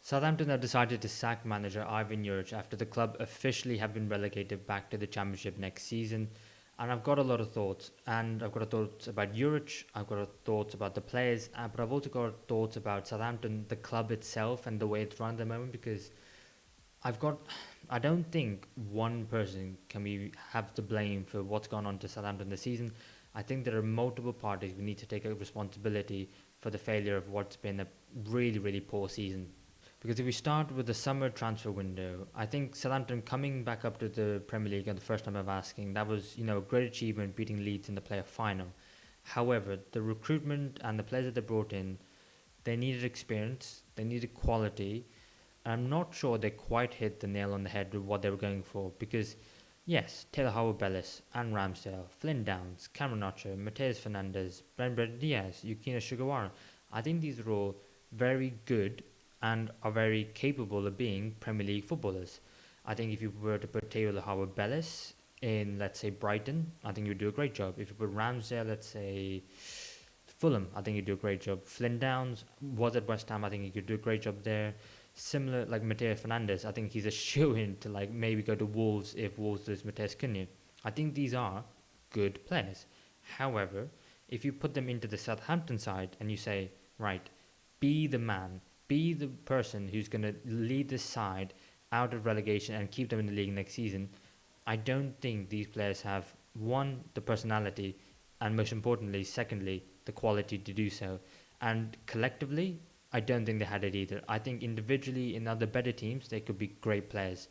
Southampton have decided to sack manager Ivan Juric after the club officially have been relegated back to the Championship next season. And I've got a lot of thoughts. And I've got thoughts about Juric, I've got thoughts about the players, but I've also got thoughts about Southampton, the club itself, and the way it's run at the moment. Because I've got, I don't think one person can have the blame for what's gone on to Southampton this season. I think there are multiple parties who need to take a responsibility for the failure of what's been a really, really poor season. Because if we start with the summer transfer window, I think Southampton coming back up to the Premier League at the first time of asking, that was, a great achievement beating Leeds in the playoff final. However, the recruitment and the players that they brought in, they needed experience, they needed quality, and I'm not sure they quite hit the nail on the head with what they were going for. Because, yes, Taylor Howard-Bellis, and Ramsdale, Flynn Downs, Cameron Archer, Mateus Fernandes, Brentford Diaz, Yukina Sugawara, I think these are all very good and are very capable of being Premier League footballers. I think if you were to put Taylor Howard-Bellis in, let's say, Brighton, I think you'd do a great job. If you put Ramsdale, let's say, Fulham, I think you'd do a great job. Flynn Downs was at West Ham, I think he could do a great job there. Similar, like Mateo Fernandes, I think he's a shoe-in to like maybe go to Wolves if Wolves lose Mateus Cunha. I think these are good players. However, if you put them into the Southampton side and you say, right, be the man, be the person who's going to lead this side out of relegation and keep them in the league next season, I don't think these players have, one, the personality, and most importantly, secondly, the quality to do so. And collectively, I don't think they had it either. I think individually in other better teams, they could be great players,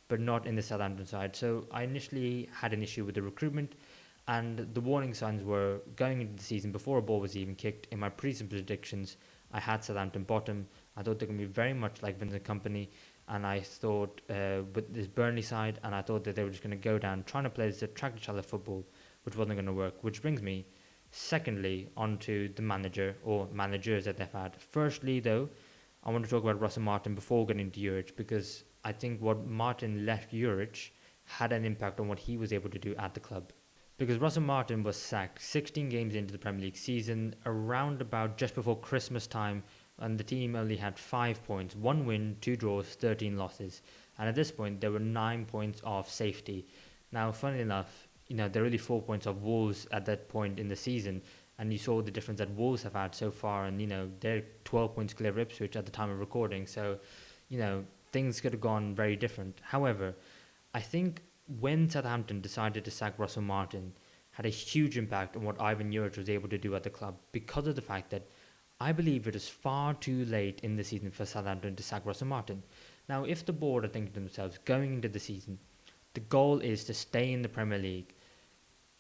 but not in the Southampton side. So I initially had an issue with the recruitment, and the warning signs were going into the season before a ball was even kicked. In my preseason predictions, I had Southampton bottom. I thought they're going to be very much like Vincent Company, and I thought with this Burnley side, and I thought that they were just going to go down trying to play this attractive style of football, which wasn't going to work. Which brings me, secondly, onto the manager or managers that they've had. Firstly, though, I want to talk about Russell Martin before getting to Juric, because I think what Martin left Juric had an impact on what he was able to do at the club. Because Russell Martin was sacked 16 games into the Premier League season, around about just before Christmas time, and the team only had 5 points, 1 win, 2 draws, 13 losses. And at this point, there were 9 points off safety. Now, funnily enough, they're really 4 points off Wolves at that point in the season, and you saw the difference that Wolves have had so far, and, they're 12 points clear of Ipswich at the time of recording, so, things could have gone very different. However, I think when Southampton decided to sack Russell Martin, had a huge impact on what Ivan Juric was able to do at the club, because of the fact that I believe it is far too late in the season for Southampton to sack Russell Martin. Now, if the board are thinking to themselves, going into the season, the goal is to stay in the Premier League,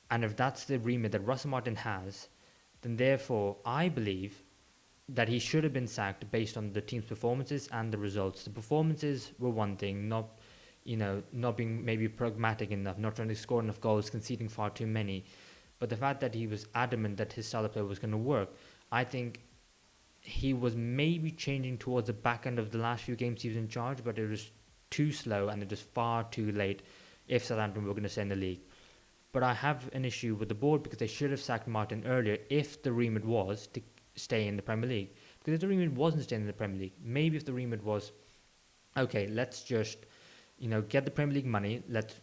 and if that's the remit that Russell Martin has, then therefore I believe that he should have been sacked based on the team's performances and the results. The performances were one thing, not being maybe pragmatic enough, not trying to score enough goals, conceding far too many. But the fact that he was adamant that his style of play was going to work, I think he was maybe changing towards the back end of the last few games he was in charge, but it was too slow and it was far too late if Southampton were going to stay in the league. But I have an issue with the board because they should have sacked Martin earlier if the remit was to stay in the Premier League. Because if the remit wasn't staying in the Premier League, maybe if the remit was, okay, let's just get the Premier League money, let's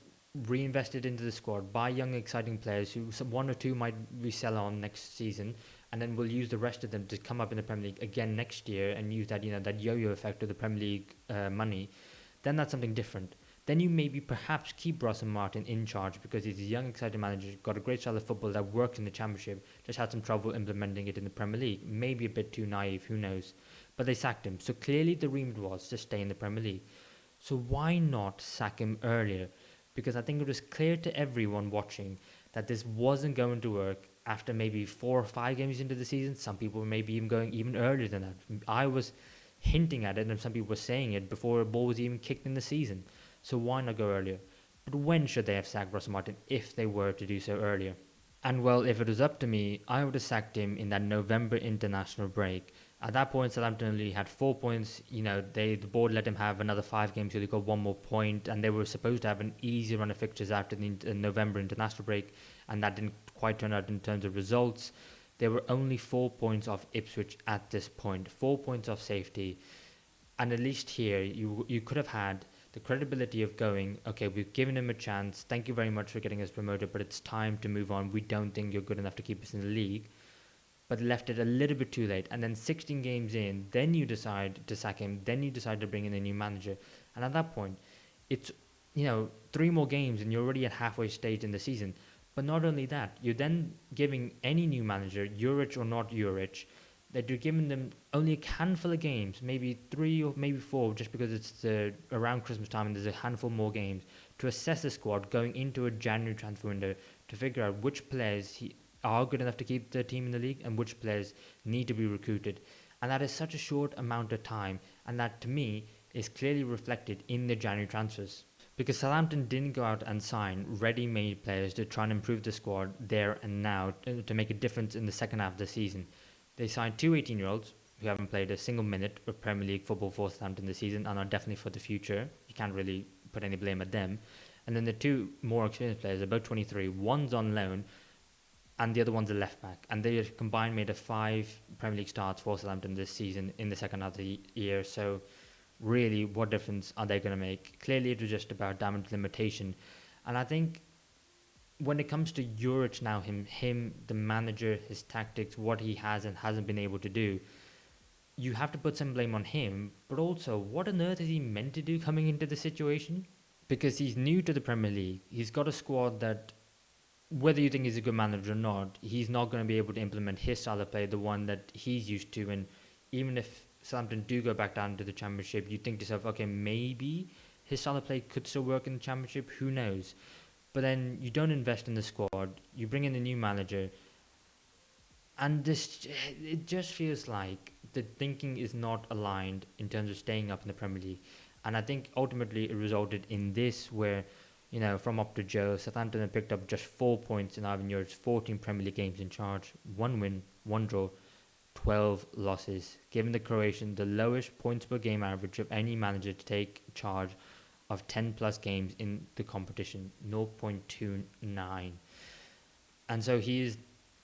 reinvest it into the squad, buy young, exciting players who one or two might resell on next season, and then we'll use the rest of them to come up in the Premier League again next year and use that, that yo-yo effect of the Premier League money, then that's something different. Then you maybe perhaps keep Russell Martin in charge because he's a young, exciting manager, got a great style of football that works in the Championship, just had some trouble implementing it in the Premier League. Maybe a bit too naive, who knows. But they sacked him. So clearly the remit was to stay in the Premier League. So why not sack him earlier? Because I think it was clear to everyone watching that this wasn't going to work after maybe 4 or 5 games into the season. Some people were maybe even going even earlier than that. I was hinting at it and some people were saying it before a ball was even kicked in the season. So why not go earlier? But when should they have sacked Russell Martin if they were to do so earlier? And well, if it was up to me, I would have sacked him in that November international break. At that point, Southampton only had 4 points. The board let him have another 5 games, so they got 1 more point, and they were supposed to have an easy run of fixtures after the November international break, and that didn't quite turn out in terms of results. They were only 4 points off Ipswich at this point, 4 points off safety. And at least here, you could have had the credibility of going, okay, we've given him a chance. Thank you very much for getting us promoted, but it's time to move on. We don't think you're good enough to keep us in the league. But left it a little bit too late. And then 16 games in, then you decide to sack him. Then you decide to bring in a new manager. And at that point, it's, 3 more games and you're already at halfway stage in the season. But not only that, you're then giving any new manager, Jurić or not Jurić, that you're giving them only a handful of games, maybe 3 or maybe 4, just because it's around Christmas time and there's a handful more games, to assess the squad going into a January transfer window to figure out which players are good enough to keep the team in the league and which players need to be recruited. And that is such a short amount of time, and that to me is clearly reflected in the January transfers. Because Southampton didn't go out and sign ready-made players to try and improve the squad there and now to make a difference in the second half of the season. They signed 2 18-year-olds who haven't played a single minute of Premier League football for Southampton this season and are definitely for the future. You can't really put any blame at them. And then the 2 more experienced players, about 23, one's on loan and the other one's a left back. And they combined made a 5 Premier League starts for Southampton this season in the second half of the year. So really, what difference are they going to make? Clearly, it was just about damage limitation. And I think when it comes to Jurić now, him, the manager, his tactics, what he has and hasn't been able to do, you have to put some blame on him. But also, what on earth is he meant to do coming into the situation? Because he's new to the Premier League. He's got a squad that, whether you think he's a good manager or not, he's not going to be able to implement his style of play, the one that he's used to. And even if Southampton do go back down to the Championship, you think to yourself, okay, maybe his style of play could still work in the Championship. Who knows? But then you don't invest in the squad. You bring in a new manager, and it just feels like the thinking is not aligned in terms of staying up in the Premier League. And I think ultimately it resulted in this, where from up to Joe, Southampton have picked up just 4 points in Ivan Juric's 14 Premier League games in charge, 1 win, 1 draw, 12 losses, giving the Croatian the lowest points per game average of any manager to take charge of 10 plus games in the competition, 0.29. And so he is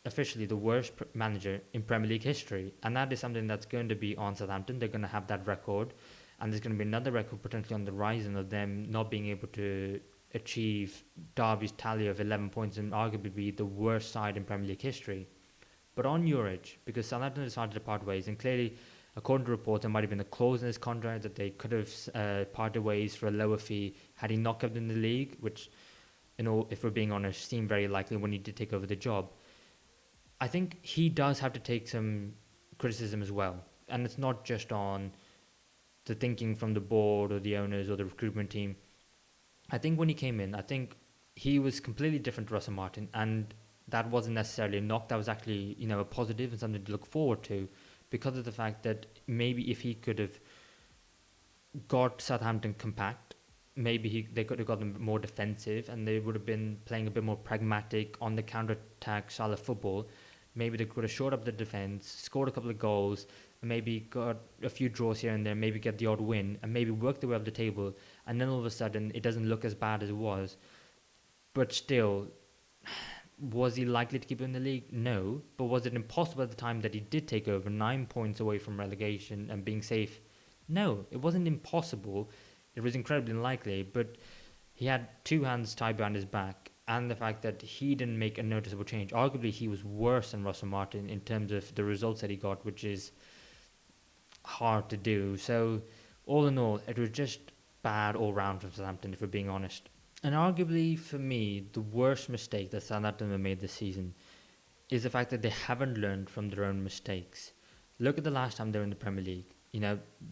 officially the worst manager in Premier League history. And that is something that's going to be on Southampton. They're going to have that record. And there's going to be another record potentially on the horizon of them not being able to achieve Derby's tally of 11 points and arguably be the worst side in Premier League history. But on Jurić, because Southampton decided to part ways, and clearly, according to reports, there might have been a clause in his contract that they could have parted ways for a lower fee had he not kept in the league, which, if we're being honest, seemed very likely when he did take over the job. I think he does have to take some criticism as well. And it's not just on the thinking from the board or the owners or the recruitment team. I think when he came in, I think he was completely different to Russell Martin, and that wasn't necessarily a knock. That was actually, a positive and something to look forward to, because of the fact that maybe if he could have got Southampton compact, maybe they could have got them more defensive and they would have been playing a bit more pragmatic on the counter-attack style of football. Maybe they could have shored up the defence, scored a couple of goals, and maybe got a few draws here and there, maybe get the odd win, and maybe work their way up the table, and then all of a sudden it doesn't look as bad as it was. But still, was he likely to keep in the league? No. But was it impossible at the time that he did take over, 9 points away from relegation and being safe? No, it wasn't impossible. It was incredibly unlikely, but he had 2 hands tied behind his back, and the fact that he didn't make a noticeable change. Arguably, he was worse than Russell Martin in terms of the results that he got, which is hard to do. So, all in all, it was just bad all round from Southampton, if we're being honest. And arguably, for me, the worst mistake that Southampton have made this season is the fact that they haven't learned from their own mistakes. Look at the last time they were in the Premier League.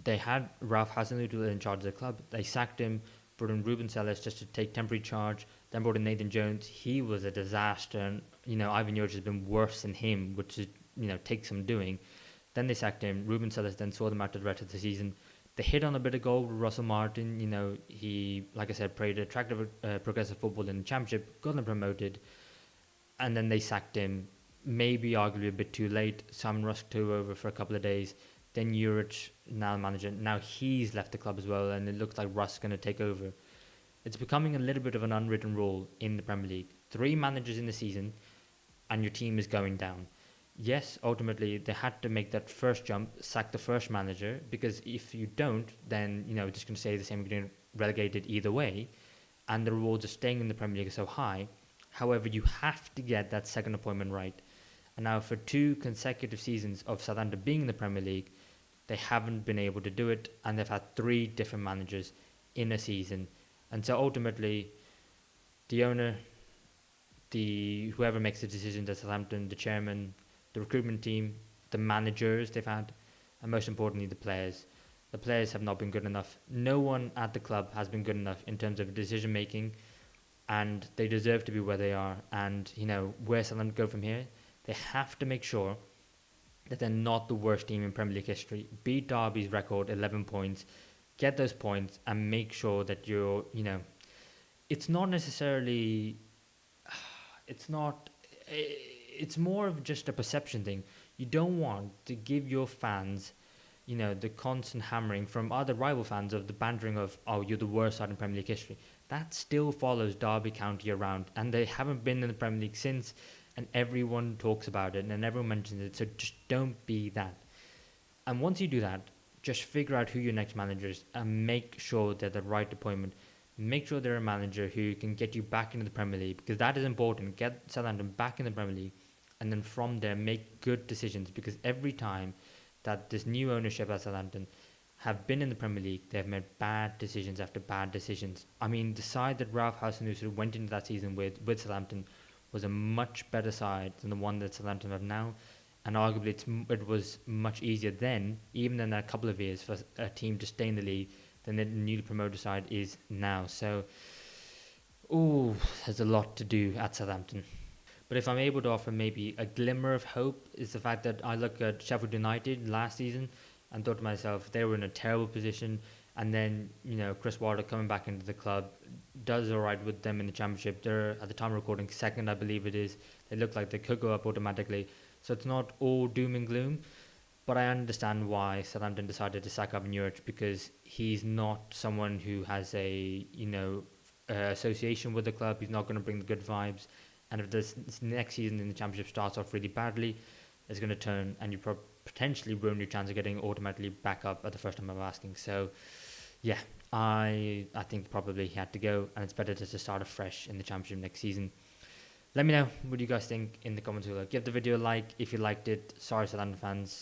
They had Ralph Hasenhüttl in charge of the club. They sacked him, brought in Ruben Selles just to take temporary charge, then brought in Nathan Jones. He was a disaster, and, Ivan Juric has been worse than him, which is, takes some doing. Then they sacked him. Ruben Selles then saw them out to the rest of the season. They hit on a bit of goal with Russell Martin. He, like I said, played attractive, progressive football in the Championship, got them promoted, and then they sacked him. Maybe arguably a bit too late. Sam Rusk took over for a couple of days. Then Juric, now the manager, now he's left the club as well, and it looks like Rusk's going to take over. It's becoming a little bit of an unwritten rule in the Premier League. 3 managers in the season, and your team is going down. yes, ultimately they had to make that first jump, sack the first manager, because if you don't, then just going to stay the same, getting relegated either way, and the rewards of staying in the Premier League are so high. However, you have to get that second appointment right. And now, for two consecutive seasons of Southampton being in the Premier League, they haven't been able to do it, and they've had three different managers in a season. And so ultimately, the owner, the whoever makes the decisions at Southampton, the chairman, the recruitment team, the managers they've had, and most importantly, the players. The players have not been good enough. No one at the club has been good enough in terms of decision making, and they deserve to be where they are. And where Southampton go from here, they have to make sure that they're not the worst team in Premier League history. Beat Derby's record, 11 points, get those points, and make sure that it's not necessarily, it's not, it's more of just a perception thing. You don't want to give your fans, the constant hammering from other rival fans of the bantering of, oh, you're the worst side in Premier League history. That still follows Derby County around, and they haven't been in the Premier League since, and everyone talks about it and everyone mentions it. So just don't be that. And once you do that, just figure out who your next manager is and make sure they're the right appointment. Make sure they're a manager who can get you back into the Premier League, because that is important. Get Southampton back in the Premier League, and then from there make good decisions, because every time that this new ownership at Southampton have been in the Premier League, they have made bad decisions after bad decisions. I mean, the side that Ralph Hasenhuttl went into that season with Southampton was a much better side than the one that Southampton have now, and arguably it was much easier then, even in a couple of years, for a team to stay in the league than the newly promoted side is now. So, there's a lot to do at Southampton. But if I'm able to offer maybe a glimmer of hope, is the fact that I look at Sheffield United last season and thought to myself, they were in a terrible position. And then, Chris Wilder coming back into the club does all right with them in the Championship. They're, at the time of recording, second, I believe it is. They look like they could go up automatically. So it's not all doom and gloom. But I understand why Southampton decided to sack Ivan Juric, because he's not someone who has a, association with the club. He's not going to bring the good vibes. And if this next season in the Championship starts off really badly, it's going to turn, and you potentially ruin your chance of getting automatically back up at the first time of asking. So, yeah, I think probably he had to go, and it's better to start afresh in the Championship next season. Let me know what you guys think in the comments below. Give the video a like if you liked it. Sorry, Southampton fans.